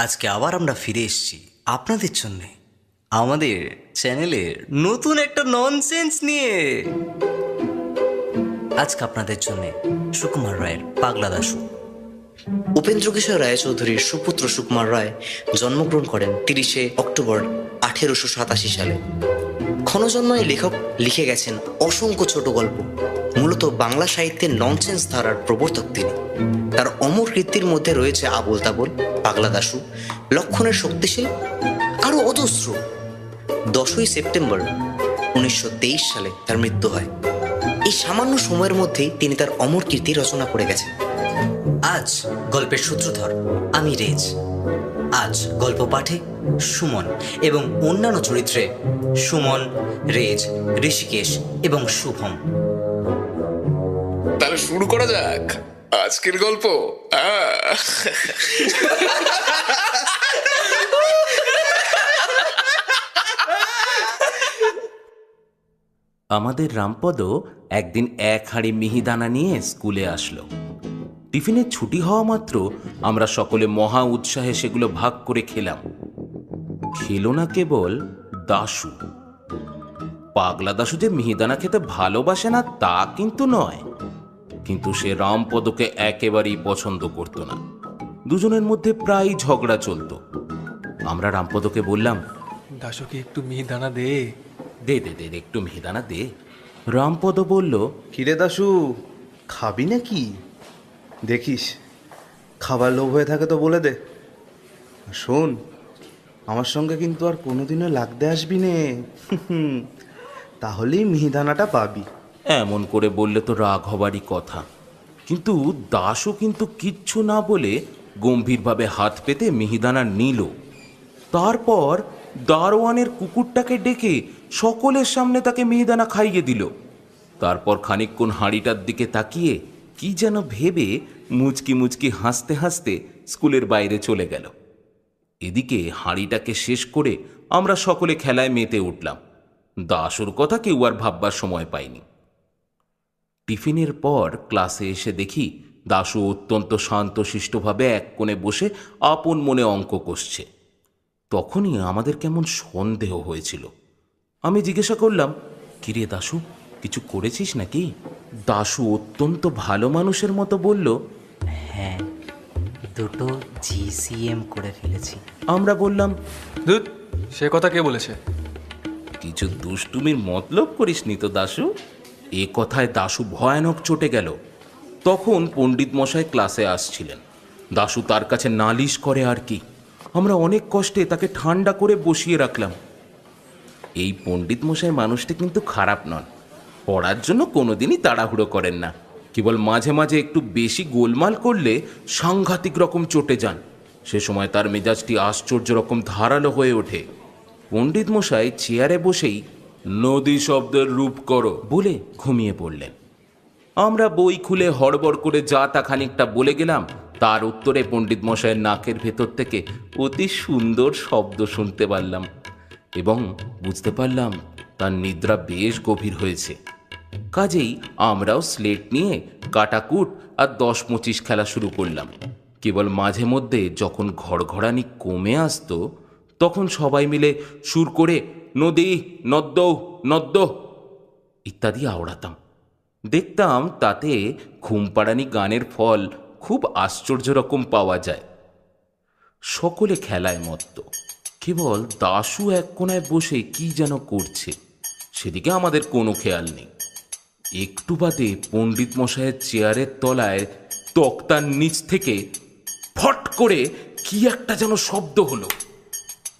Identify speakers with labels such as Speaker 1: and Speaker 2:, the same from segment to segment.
Speaker 1: আজকে আবার আমরা ফিরে এসেছি আপনাদের জন্যে আমাদের চ্যানেলের নতুন একটা ননসেন্স নিয়ে। আজকে আপনাদের জন্য সুকুমার রায়ের পাগলা দাশু। উপেন্দ্র কিশোর রায়চৌধুরীর সুপুত্র সুকুমার রায় জন্মগ্রহণ করেন 30শে অক্টোবর 1887 সালে। ক্ষণজন্ময় লেখক লিখে গেছেন অসংখ্য ছোট গল্প। মূলত বাংলা সাহিত্যের ননসেন্স ধারার প্রবর্তক তিনি। তার অমর কীর্তির মধ্যে রয়েছে আবোল তাবোল, পাগলা দাশু, লক্ষণের শক্তিশীল, আরও অজস্র। 10ই সেপ্টেম্বর 1923 সালে তার মৃত্যু হয়। এই সামান্য সময়ের মধ্যেই তিনি তার অমর কীর্তি রচনা করে গেছেন। আজ গল্পের সূত্রধর আমি রেজ। আজ গল্প পাঠে সুমন এবং অন্যান্য চরিত্রে সুমন, রেজ, ঋষিকেশ এবং শুভম।
Speaker 2: তাহলে শুরু করা যাক আজকের গল্প।
Speaker 3: আমাদের রামপদ একদিন এক হাঁড়ি মিহিদানা নিয়ে স্কুলে আসলো। টিফিনের ছুটি হওয়া মাত্র আমরা সকলে মহা উৎসাহে সেগুলো ভাগ করে খেলাম। খেলো না কেবল দাশু। পাগলা দাশু যে মিহিদানা খেতে ভালোবাসে না তা কিন্তু নয়, কিন্তু সে রামপদকে একেবারেই পছন্দ করত না। দুজনের মধ্যে প্রায় ঝগড়া চলতো। আমরা রামপদকে বললাম,
Speaker 4: দাশুকে একটু মিহিদানা দে।
Speaker 3: দে দে দে একটু মিহিদানা দে। রামপদ বলল,
Speaker 5: কিরে দাশু, খাবি নাকি? দেখিস খাবার লোভ হয়ে থাকে তো বলে দে। শোন, আমার সঙ্গে কিন্তু আর কোনোদিনও লাগতে আসবি নে, তাহলেই মিহিদানাটা পাবি।
Speaker 3: এমন করে বললে তো রাগ হবারই কথা। কিন্তু দাশু কিন্তু কিচ্ছু না বলে গম্ভীরভাবে হাত পেতে মিহিদানা নিল। তারপর দারোয়ানের কুকুরটাকে ডেকে সকলের সামনে তাকে মিহিদানা খাইয়ে দিল। তারপর খানিকক্ষণ হাঁড়িটার দিকে তাকিয়ে কি যেন ভেবে মুচকি মুচকি হাসতে হাসতে স্কুলের বাইরে চলে গেল। এদিকে হাঁড়িটাকে শেষ করে আমরা সকলে খেলায় মেতে উঠলাম। দাশুর কথা কেউ আর ভাববার সময় পাইনি। টিফিনের পর ক্লাসে এসে দেখি দাশু অত্যন্ত শান্তশিষ্টভাবে এক কোণে বসে আপন মনে অঙ্ক কষছে। তখনই আমাদের কেমন সন্দেহ হয়েছিল। আমি জিজ্ঞাসা করলাম, কিরে দাশু, কিছু করেছিস নাকি? দাশু অত্যন্ত ভালো মানুষের মতো বলল,
Speaker 1: হ্যাঁ, দুটো জিসিএম করে ফেলেছি।
Speaker 3: আমরা বললাম,
Speaker 4: ধুৎ, সে কথা কে বলেছে?
Speaker 3: কিছু দুষ্টুমির মতলব করিসনি তো দাশু? এ কথায় দাশু ভয়ানক চটে গেল। তখন পণ্ডিত মশাই ক্লাসে আসছিলেন। দাশু তার কাছে নালিশ করে আর কি। আমরা অনেক কষ্টে তাকে ঠান্ডা করে বসিয়ে রাখলাম। এই পণ্ডিত মশাই মানুষটা কিন্তু খারাপ নন। পড়ার জন্য কোনোদিনই তাড়াহুড়ো করেন না। কেবল মাঝে মাঝে একটু বেশি গোলমাল করলে সাংঘাতিক রকম চটে যান। সে সময় তার মেজাজটি আশ্চর্য রকম ধারালো হয়ে ওঠে। পণ্ডিত মশাই চেয়ারে বসেই নদী শব্দের রূপ করো বলে ঘুমিয়ে পড়লেন। আমরা বই খুলে হড়বড় করে যা তা খানিকটা বলে গেলাম। তার উত্তরে পণ্ডিত মশাইয়ের নাকের ভেতর থেকে অতি সুন্দর শব্দ শুনতে পারলাম এবং বুঝতে পারলাম তার নিদ্রা বেশ গভীর হয়েছে। কাজেই আমরাও স্লেট নিয়ে কাটাকুট আর 10-25 খেলা শুরু করলাম। কেবল মাঝে মধ্যে যখন ঘড়ঘড়ানি কমে আসতো তখন সবাই মিলে সুর করে নদী নদ্য নদ্য ইত্যাদি আওড়াতাম। দেখতাম তাতে ঘুমপাড়ানি গানের ফল খুব আশ্চর্য রকম পাওয়া যায়। সকলে খেলায় মত্ত। কেবল দাশু এক কোণায় বসে কি যেন করছে, সেদিকে আমাদের কোনো খেয়াল নেই। একটু বাদে পণ্ডিত মশাইয়ের চেয়ারের তলায় তক্তার নিচ থেকে ফট করে কি একটা যেন শব্দ হলো।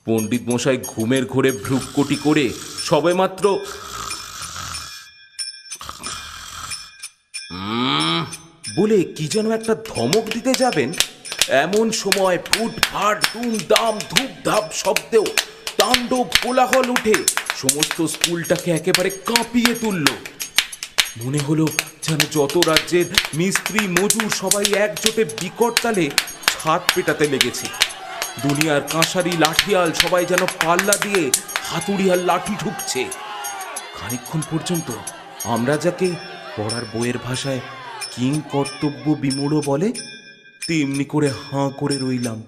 Speaker 3: পণ্ডিত মশাই ঘুমের ঘোরে ভ্রুকুটি করে সবেমাত্র বলে কি যেন একটা ধমক দিতে যাবেন, এমন সময় ফুট ফাট দুম দাম ধূপ ধাপ শব্দেও তাণ্ডব কোলাহল উঠে সমস্ত স্কুলটাকে একেবারে কাঁপিয়ে তুলল। মনে হলো যেন যত রাজ্যের মিস্ত্রি মজুর সবাই একজোটে বিকট তালে ছাদ পেটাতে লেগেছে। দুনিয়ার কাঁসারি লাঠিয়াল সবাই যেন পাল্লা দিয়ে হাতুড়ি আর লাঠি ঠুকছে। খানিকক্ষণ পর্যন্ত আমরা যাকে পড়ার বইয়ের ভাষায় কিং কর্তব্য বিমূঢ় বলে তেমনি করে হাঁ করে রইলাম।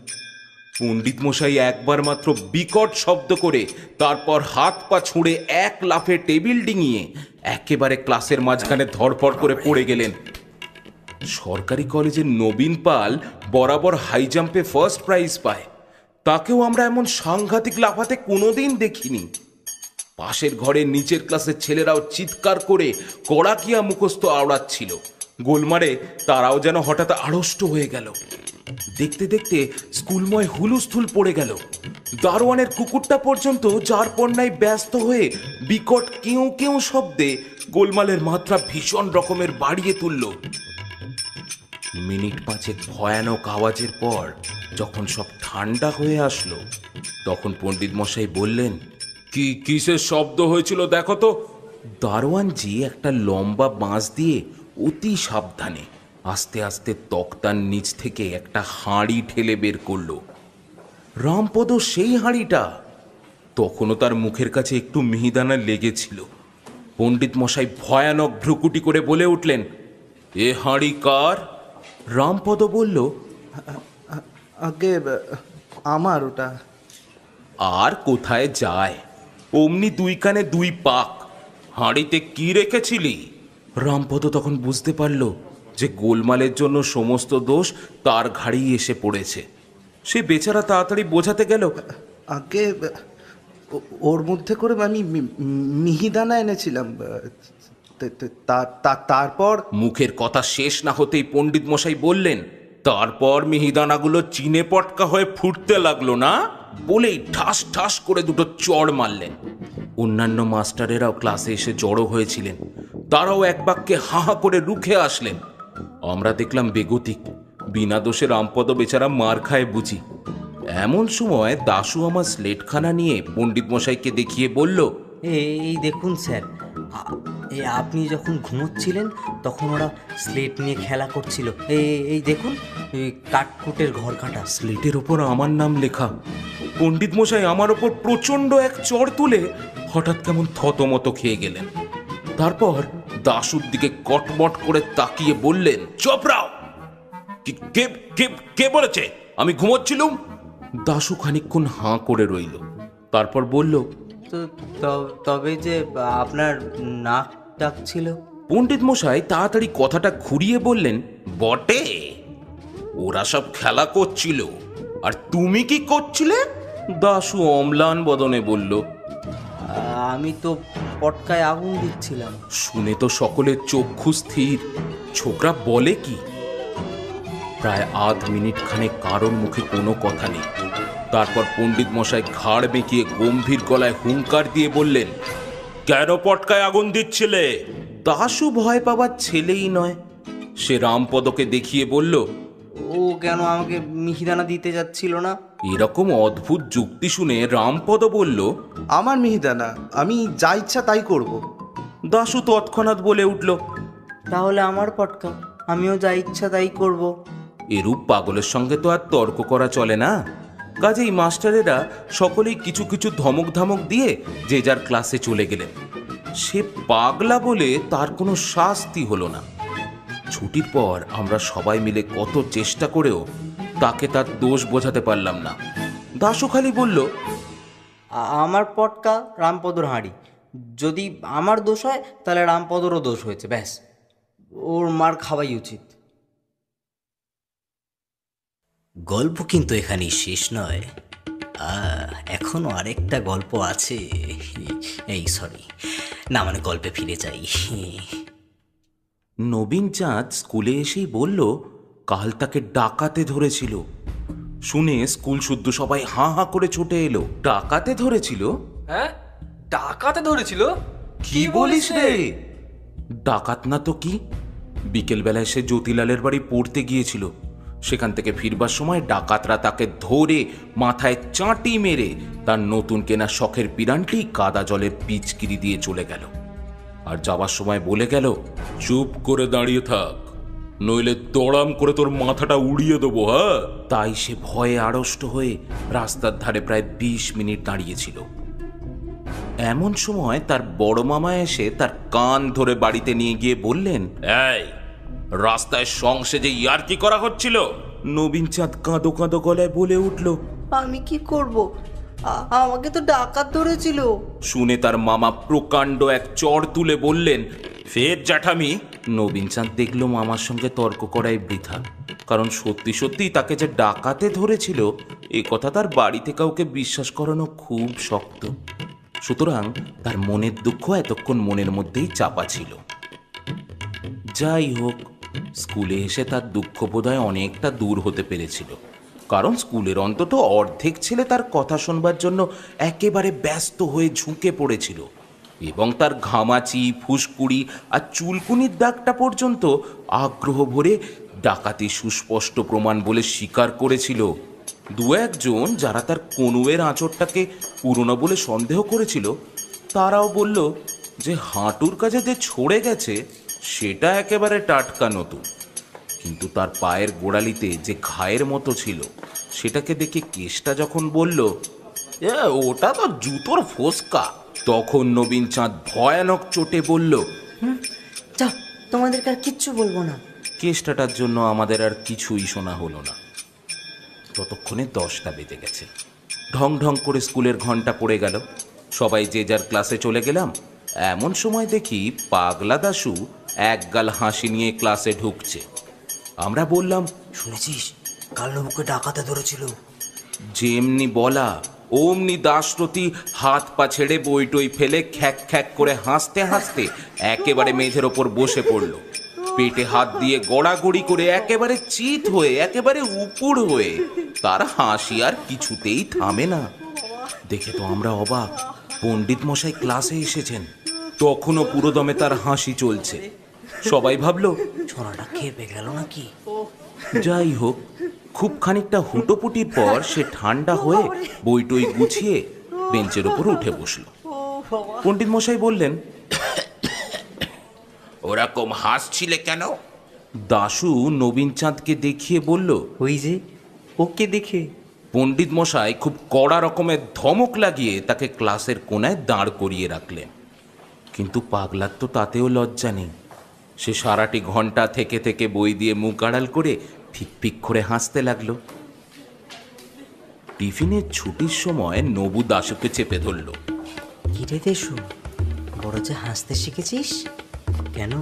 Speaker 3: পণ্ডিত মশাই একবার মাত্র বিকট শব্দ করে তারপর হাত পা ছুঁড়ে এক লাফে টেবিল ডিঙিয়ে একেবারে ক্লাসের মাঝখানে ধড়ফড় করে পড়ে গেলেন। সরকারি কলেজের নবীন পাল বরাবর হাই জাম্পে ফার্স্ট প্রাইজ পায়, তাকেও আমরা এমন সাংঘাতিক লাফাতে কোনোদিন দেখিনি। পাশের ঘরের নিচের ক্লাসের ছেলেরাও চিৎকার করে কড়াকিয়া মুখস্থ আওড়াচ্ছিল। গোলমারে তারাও যেন হঠাৎ আড়ষ্ট হয়ে গেল। দেখতে দেখতে স্কুলময় হুলুস্থুল পড়ে গেল। দারোয়ানের কুকুরটা পর্যন্ত যার পণ্যায় ব্যস্ত হয়ে বিকট কেউ কেউ শব্দে গোলমালের মাত্রা ভীষণ রকমের বাড়িয়ে তুলল। মিনিট পাঁচেক ভয়ানক আওয়াজের পর যখন সব ঠান্ডা হয়ে আসলো, তখন পণ্ডিত মশাই বললেন, কি কিসের শব্দ হয়েছিল দেখো তো। দারোয়ানজি একটা লম্বা বাঁশ দিয়ে অতি সাবধানে আস্তে আস্তে তক্তার নিচ থেকে একটা হাঁড়ি ঠেলে বের করলো। রামপদ সেই হাঁড়িটা। তখনও তার মুখের কাছে একটু মিহিদানা লেগেছিল। পণ্ডিত মশাই ভয়ানক ভ্রুকুটি করে বলে উঠলেন, এ হাঁড়ি কার? রামপদ বলল,
Speaker 5: আগে আমার ওটা।
Speaker 3: আর কোথায় যায়, অমনি দুই কানে দুই পাক। হাঁড়িতে কি রেখেছিলি? রামপদ তখন বুঝতে পারল যে গোলমালের জন্য সমস্ত দোষ তার ঘাড়েই এসে পড়েছে। সে বেচারা তাড়াতাড়ি বোঝাতে গেল,
Speaker 5: আগে ওর মধ্যে করে আমি মিহিদানা এনেছিলাম। তারপর
Speaker 3: মুখের কথা শেষ না হতেই পণ্ডিত মশাই বললেন, তারপর মিহিদানাগুলো চিনে পটকা হয়ে ফুটতে লাগলো না? বলেই ঠাস ঠাস করে দুটো চড় মারলেন। অন্যান্য মাস্টারেরাও ক্লাসে এসে জড়ো হয়েছিলেন। তারাও এক বাক্যে হা হা করে রুখে আসলেন। আমরা দেখলাম বেগতিক। বিনা দোষে রামপদ বেচারা মার খায় বুঝি। এমন সময় দাশু আমার স্লেটখানা নিয়ে পণ্ডিত মশাইকে দেখিয়ে বলল,
Speaker 1: এই দেখুন স্যার, আপনি যখন ঘুমোচ্ছিলেন তখন ওরা স্লেট নিয়ে খেলা করছিল। এই দেখুন, কাঠকুটের ঘর কাটা।
Speaker 3: স্লেটের ওপর আমার নাম লেখা। পণ্ডিত মশাই আমার ওপর প্রচন্ড এক চড় তুলে হঠাৎ কেমন থতমত খেয়ে গেলেন। তারপর দাশুর দিকে কটমট করে তাকিয়ে বললেন, চোপড়াও, কে বলেছে আমি ঘুমোচ্ছিলুম? দাশু খানিকক্ষণ হাঁ করে রইল, তারপর বলল,
Speaker 1: তবে যে আপনার নাক ডাকছিল।
Speaker 3: পণ্ডিত মশাই তাড়াতাড়ি কথাটা ঘুরিয়ে বললেন, বটে, ওরা সব খেলা করছিল, আর তুমি কি করছিলে? দাশু অম্লান বদনে বলল,
Speaker 1: আমি তো পটকায় আগুন দিচ্ছিলাম।
Speaker 3: শুনে তো সকলের চক্ষু স্থির। ছোকরা বলে কি? প্রায় আধ মিনিট খানে কারোর মুখে কোনো কথা নেই। তারপর পণ্ডিত মশাই ঘাড় বেঁকিয়ে গম্ভীর গলায় হুঙ্কার দিয়ে বললেন, কেন পটকায় আগুন দিচ্ছিলে? দাশু ভয় পাবার ছেলেই নয়। সে রামপদকে দেখিয়ে বলল,
Speaker 1: ও কেন আমাকে মিহিদানা দিতে যাচ্ছিল না?
Speaker 3: এরকম অদ্ভুত যুক্তি শুনে রামপদ বলল,
Speaker 5: আমার মিহিদানা, আমি যা ইচ্ছা তাই করব।
Speaker 3: দাশু তৎক্ষণাৎ বলে উঠল,
Speaker 1: তাহলে আমার পটকা, আমিও যা ইচ্ছা তাই করব।
Speaker 3: এরূপ পাগলের সঙ্গে তো আর তর্ক করা চলে না। কাজেই মাস্টারেরা সকলেই কিছু কিছু ধমক ধামক দিয়ে যে যার ক্লাসে চলে গেলেন। সে পাগলা বলে তার কোনো শাস্তি হলো না। ছুটির পর আমরা সবাই মিলে কত চেষ্টা করেও তাকে তার দোষ বোঝাতে পারলাম না। দাশু খালি বলল,
Speaker 1: আমার পটকা রামপদর হাঁড়ি, যদি আমার দোষ হয় তাহলে রামপদরও দোষ হয়েছে, ব্যাস, ওর মার খাওয়াই উচিত। গল্প কিন্তু এখানেই শেষ নয়, এখনো আরেকটা গল্প আছে। গল্পে ফিরে যাই।
Speaker 3: নবীন চাঁদ স্কুলে এসেই বলল, কাল তাকে ডাকাতে ধরেছিল। শুনে স্কুল শুদ্ধ সবাই হাঁ হাঁ করে ছুটে এলো। ডাকাতে ধরেছিল?
Speaker 4: হ্যাঁ, ডাকাতে ধরেছিল?
Speaker 3: কি বলিস রে? ডাকাত না তো কি? বিকেলবেলায় সে জ্যোতিলালের বাড়ি পড়তে গিয়েছিল। সেখান থেকে ফিরবার সময় ডাকাতরা তাকে ধরে মাথায় চাঁটি মেরে তার নতুন কেনা শখের পিরানটি কাদা জলের পিচকিরি দিয়ে চলে গেল। আর যাবার সময় বলে গেল, চুপ করে দাঁড়িয়ে থাক, নইলে দড়াম করে তোর মাথাটা উড়িয়ে দেবো। হ্যাঁ, তাই সে ভয়ে আড়ষ্ট হয়ে রাস্তার ধারে প্রায় 20 মিনিট দাঁড়িয়েছিল। এমন সময় তার বড় মামা এসে তার কান ধরে বাড়িতে নিয়ে গিয়ে বললেন, এই রাস্তায় সংসে যে ইয়ার্কি করা হচ্ছিল? নবীন চাঁদ কাঁদো কাঁদো গলায় বলে উঠল,
Speaker 6: আমি কি করব? আমাকে তো ডাকাত ধরেছিল।
Speaker 3: শুনে তার মামা প্রকাণ্ড এক চড় তুলে বললেন, ফের জ্যাঠামি। নবীন চাঁদ দেখলো মামার সঙ্গে তর্ক করাই বৃথা, কারণ সত্যি সত্যি তাকে যে ডাকাতে ধরেছিল এ কথা তার বাড়িতে কাউকে বিশ্বাস করানো খুব শক্ত। সুতরাং তার মনের দুঃখ এতক্ষণ মনের মধ্যেই চাপা ছিল। যাই হোক, স্কুলে এসে তার দুঃখ বোধহয় অনেকটা দূর হতে পেরেছিল, কারণ স্কুলের অন্তত অর্ধেক ছেলে তার কথা শোনবার জন্য একেবারে ব্যস্ত হয়ে ঝুঁকে পড়েছিল, এবং তার ঘামাচি, ফুসকুড়ি আর চুলকুনির দাগটা পর্যন্ত আগ্রহ ভরে ডাকাতি সুস্পষ্ট প্রমাণ বলে স্বীকার করেছিল। দু একজন যারা তার কনুয়ের আঁচড়টাকে পুরনো বলে সন্দেহ করেছিল, তারাও বলল যে হাঁটুর কাছে যে ছড়ে গেছে সেটা একেবারে টাটকা নতুন, কিন্তু তার পায়ের গোড়ালিতে যে ঘায়ের মতো ছিল সেটাকে দেখে কেষ্টা যখন বলল, ওটা তো জুতোর ফোসকা, তখন নবীন চাঁদ ভয়ানক চোটে বলল,
Speaker 6: যাও, তোমাদেরকে আর কিচ্ছু বলবো না।
Speaker 3: কেষ্টাটার জন্য আমাদের আর কিছুই শোনা হলো না। ততক্ষণে 10টা বেজে গেছে। ঢং ঢং করে স্কুলের ঘন্টা পড়ে গেল। সবাই যে যার ক্লাসে চলে গেলাম। এমন সময় দেখি পাগলা দাশু একগাল হাসি নিয়ে ক্লাসে ঢুকছে। আমরা বললাম,
Speaker 6: শুনেছিস কাল নবুকে ডাকাতে ধরেছিল?
Speaker 3: যেমনি বলা অমনি দাশরথী হাত পা ছেড়ে বই টই ফেলে খ্যাক খ্যাক করে হাসতে হাসতে একেবারে মেঝের ওপর বসে পড়ল। পেটে হাত দিয়ে গড়াগড়ি করে একেবারে চিত হয়ে, একেবারে উপুড় হয়ে তার হাসি আর কিছুতেই থামে না। দেখে তো আমরা অবাক, পণ্ডিত মশাই ক্লাসে এসেছেন, তখনও পুরোদমে তার হাসি চলছে। সবাই ভাবলো
Speaker 6: ছোড়াটা খেপে গেল নাকি।
Speaker 3: যাই হোক, খুব খানিকটা হুটোপুটির পর সে ঠান্ডা হয়ে বই টই গুছিয়ে বেঞ্চের ওপর উঠে বসল। পণ্ডিত মশাই বললেন, ওরকম হাসছিলে কেন? দাশু নবীন চাঁদকে দেখিয়ে বলল,
Speaker 6: ওই যে ওকে দেখে।
Speaker 3: পণ্ডিত মশাই খুব কড়া রকমের ধমক লাগিয়ে তাকে ক্লাসের কোণায় দাঁড় করিয়ে রাখলেন। কিন্তু পাগলার তো তাতেও লজ্জা নেই। সে সারাটি ঘন্টা থেকে থেকে বই দিয়ে মুখ আড়াল করে ফিক করে হাসতে লাগলো। টিফিনের ছুটির সময় নবু দাশুকে চেপে ধরল।
Speaker 6: কিরে দেশু, বড় যে হাসতে শিখেছিস, কেন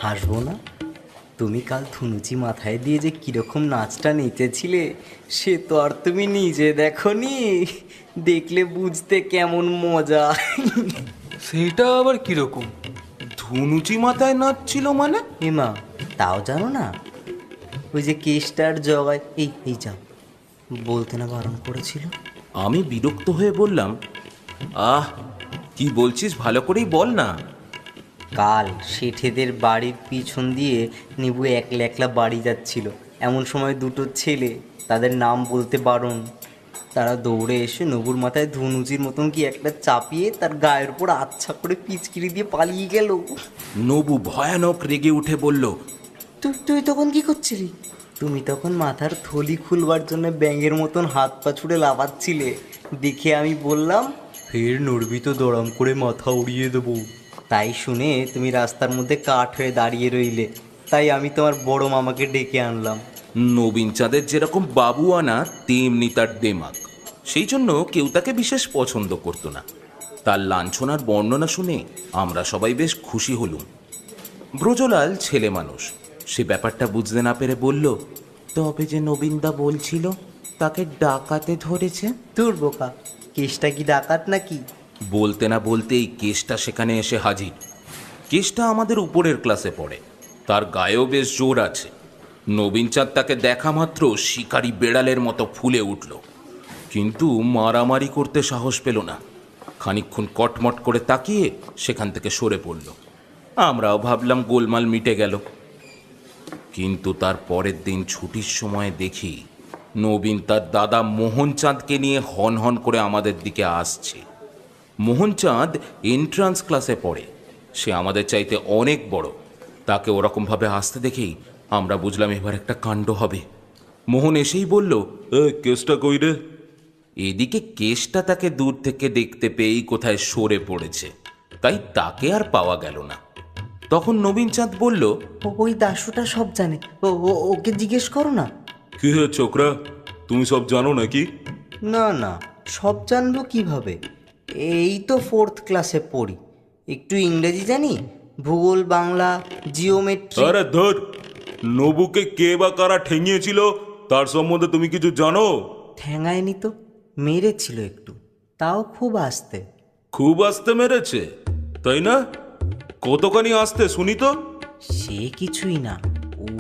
Speaker 6: হাসবো না? তুমি কাল ধুনুচি মাথায় দিয়ে যে কিরকম নাচটা নেচেছিলে সে তো আর তুমি নিজে দেখনি, দেখলে বুঝতে কেমন মজা।
Speaker 4: সেইটা আবার কিরকম?
Speaker 3: ধুনুচি মাথায় নাচছিল মানে?
Speaker 6: এমা, তাও জানো না? ওই যে কেষ্টার জগায়, এই যা বলতে না বারণ করেছিল।
Speaker 3: আমি বিরক্ত হয়ে বললাম, কি বলছিস ভালো করেই বল না।
Speaker 6: কাল শেঠেদের বাড়ির পিছন দিয়ে নিবু একলা একলা বাড়ি যাচ্ছিল, এমন সময় দুটো ছেলে, তাদের নাম বলতে বারণ, তারা দৌড়ে এসে নবুর মাথায় ধনুচির মতন কি একটা চাপিয়ে তার গায়ের উপর আচ্ছা করে পিচকিরি দিয়ে পালিয়ে গেল।
Speaker 3: নবু ভয়ানক রেগে উঠে বলল,
Speaker 6: তুই তখন কি করছিলি? তুমি তখন মাথার থলি খুলবার জন্য ব্যাঙের মতন হাত পা ছুড়ে লাফাচ্ছিলে। দেখে আমি বললাম, ফের নড়বি তো দড়াম করে মাথা উড়িয়ে দেবো। তাই শুনে তুমি রাস্তার মধ্যে কাঠ হয়ে দাঁড়িয়ে রইলে, তাই আমি তোমার বড় মামাকে ডেকে আনলাম।
Speaker 3: নবীন চাঁদের যেরকম বাবু আনা তেমনি তার দেমাগ, সেই জন্য কেউ তাকে বিশেষ পছন্দ করতো না। তার লাঞ্ছনার বর্ণনা শুনে আমরা সবাই বেশ খুশি হলুম। ব্রজলাল ছেলে মানুষ, সে ব্যাপারটা বুঝতে না পেরে বলল, তবে যে নবীনদা বলছিল তাকে ডাকাতে ধরেছে।
Speaker 6: তোর বোকা, কেসটা কি ডাকাত নাকি?
Speaker 3: বলতে না বলতেই কেসটা সেখানে এসে হাজির। কেসটা আমাদের উপরের ক্লাসে পড়ে, তার গায়েও বেশ জোর আছে। নবীন চাঁদ তাকে দেখা মাত্র শিকারি বেড়ালের মতো ফুলে উঠল, কিন্তু মারামারি করতে সাহস পেল না। খানিকক্ষণ কটমট করে তাকিয়ে সেখান থেকে সরে পড়ল। আমরাও ভাবলাম গোলমাল মিটে গেল। কিন্তু তার পরের দিন ছুটির সময় দেখি নবীন তার দাদা মোহনচাঁদকে নিয়ে হন হন করে আমাদের দিকে আসছে। মোহনচাঁদ এন্ট্রান্স ক্লাসে পড়ে, সে আমাদের চাইতে অনেক বড়। তাকে ওরকমভাবে আসতে দেখেই আমরা বুঝলাম এবার একটা কাণ্ড হবে। মোহন এসেই বলল, কেসটা কই রে? এদিকে কেসটা তাকে দূর থেকে দেখতে পেয়েই কোথায় সরে পড়েছে, তাই তাকে আর পাওয়া গেল না। তখন নবীনচাঁদ বলল,
Speaker 6: ওই দাশুটা সব জানে, ওকে জিজ্ঞেস করো না।
Speaker 2: কি হে ছোকরা, তুমি সব জানো নাকি?
Speaker 6: না না, সব জানবো কিভাবে? এই তো 4th ক্লাসে পড়ি, একটু ইংরেজি জানি, ভূগোল, বাংলা, জিওমেট্রি।
Speaker 7: আরে ধর, নবুকে কে বা কারা ঠেঙিয়েছিল তার সম্বন্ধে তুমি কিছু জানো?
Speaker 6: ঠ্যাঙায়নি তো, মেরেছিল একটু, তাও খুব আস্তে।
Speaker 7: খুব আস্তে মেরেছে, তাই না? কতখানি আস্তে শুনি তো।
Speaker 6: সে কিছুই না,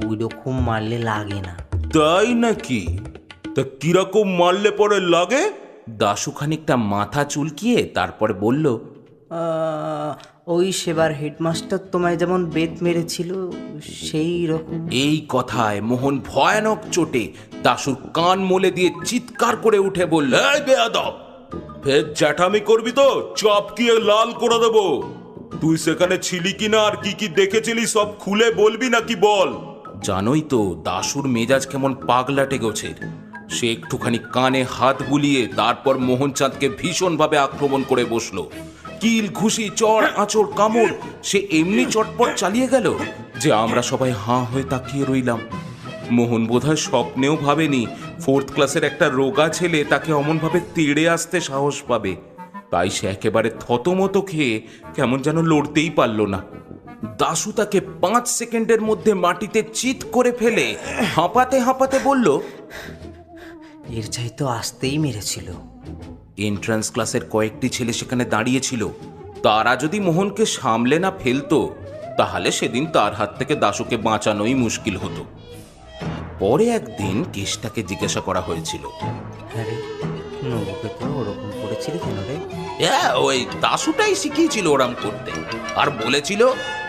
Speaker 6: ওই রকম মারলে লাগে না।
Speaker 7: তাই নাকি? তা কিরকম মারলে পরে লাগে?
Speaker 3: দাশু খানিকটা মাথা চুলকিয়ে তারপর বলল,
Speaker 6: ওই সেবার হেডমাস্টার তোমায় যেমন বেত মেরেছিল সেই রকম।
Speaker 3: এই কথায় মোহন ভয়ানক চোটে দাশুর কান মলে দিয়ে চিৎকার করে উঠে বলল,
Speaker 7: এই বেয়াদব, ফের জ্যাঠামি করবি তো চপকিয়ে লাল করে দেবো। তুই সেখানে ছিলি কিনা আর কি কি দেখেছিলি সব খুলে বলবি নাকি বল?
Speaker 3: জানোই তো দাশুর মেজাজ কেমন পাগলাটে গোছের। সে একটুখানি কানে হাত বুলিয়ে তারপর মোহনচাঁদকে ভীষণভাবে আক্রমণ করে বসলো। কিল, ঘুষি, চড়, আঁচড়, কামড় সে এমনি চটপট চালিয়ে গেল যে আমরা সবাই হাঁ হয়ে তাকিয়ে রইলাম। মোহন বোধহয় স্বপ্নেও ভাবেনি 4th ক্লাসের একটা রোগা ছেলে তাকে অমনভাবে তেড়ে আসতে সাহস পাবে। তাই সে একেবারে থতমত খেয়ে কেমন যেন লড়তেই পারল না। দাশু তাকে 5 সেকেন্ডের মধ্যে মাটিতে চিৎ করে ফেলে হাঁপাতে হাঁপাতে বলল,
Speaker 6: এর চাইতে আসতেই মেরেছিল।
Speaker 3: এন্ট্রান্স ক্লাসের কয়েকটি ছেলে সেখানে দাঁড়িয়েছিল। তারা যদি মোহনকে সামলে না ফেলতো তাহলে সেদিন তার হাত থেকে দাশুকে বাঁচানোই মুশকিল হতো। পরে একদিন কেষ্টাকে জিজ্ঞাসা করা হয়েছিল,
Speaker 6: হ্যাঁ রে, নবুকে তো ওরকম করেছিলি কেন রে?
Speaker 3: ওই দাশুটাই শিখিয়েছিল ওরাম করতে, আর বলেছিল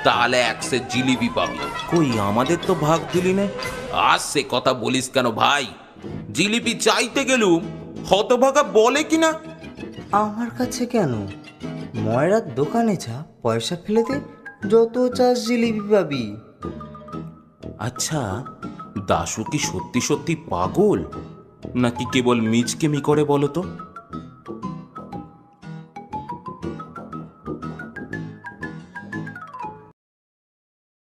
Speaker 3: তাহলে 1 সেট জিলিপি পাবি। কই আমাদের তো ভাগ দিলি না। আর সে কথা বলিস কেন ভাই? জিলিপি চাইতে গেলুম, হতভাগা বলে কিনা,
Speaker 6: আমার কাছে কেন? ময়রার দোকানে যা, পয়সা ফেলে দে, যত চাস জিলিপি পাবি।
Speaker 3: আচ্ছা দাশু কি সত্যি সত্যি পাগল নাকি কেবল মিচকেমি করে বলো তো?